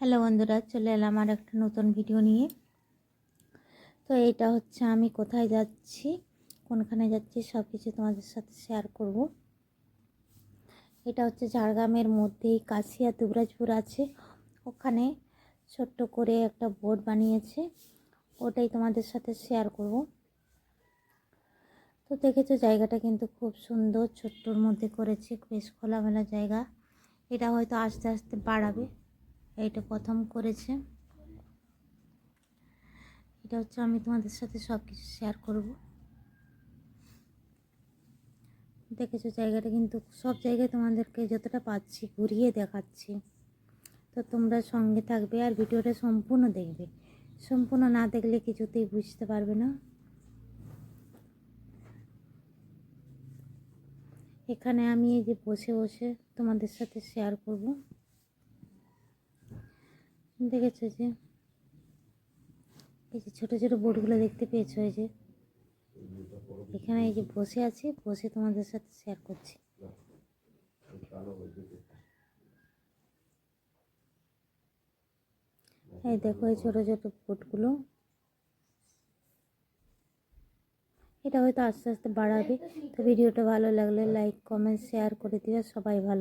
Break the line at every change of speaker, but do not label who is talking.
Hello বন্ধুরা, চলে এলাম আর একটা নতুন ভিডিও নিয়ে। তো এটা হচ্ছে আমি কোথায় যাচ্ছি, কোনখানে যাচ্ছি সব কিছু তোমাদের সাথে শেয়ার করব। এটা হচ্ছে ঝাড়গ্রামের মধ্যেই কাশিয়া দুবরাজপুর আছে, ওখানে ছোট্ট করে একটা বোর্ড বানিয়েছে, ওটাই তোমাদের সাথে শেয়ার করব। তো দেখেছো জায়গাটা কিন্তু খুব সুন্দর, ছোট্টর মধ্যে করেছে, বেশ খোলামেলা জায়গা। এটা হয়তো আস্তে আস্তে বাড়াবে, এইটা প্রথম করেছে। এটা হচ্ছে আমি তোমাদের সাথে সব কিছু শেয়ার করব। দেখেছো জায়গাটা কিন্তু সব জায়গায় তোমাদেরকে যতটা পাচ্ছি ঘুরিয়ে দেখাচ্ছি। তো তোমরা সঙ্গে থাকবে আর ভিডিওটা সম্পূর্ণ দেখবে, সম্পূর্ণ না দেখলে কিছুতেই বুঝতে পারবে না। এখানে আমি এই যে বসে বসে তোমাদের সাথে শেয়ার করব। দেখেছো যে এই যে ছোটো ছোটো বোর্ডগুলো দেখতে পেয়েছো, এই যে এখানে এই যে বসে আছি, বসে তোমাদের সাথে শেয়ার করছি। এই দেখো এই ছোটো ছোটো বোর্ডগুলো, এটা হয়তো আস্তে আস্তে বাড়াবে। তো ভিডিওটা ভালো লাগলে লাইক কমেন্ট শেয়ার করে দিও, সবাই ভালো।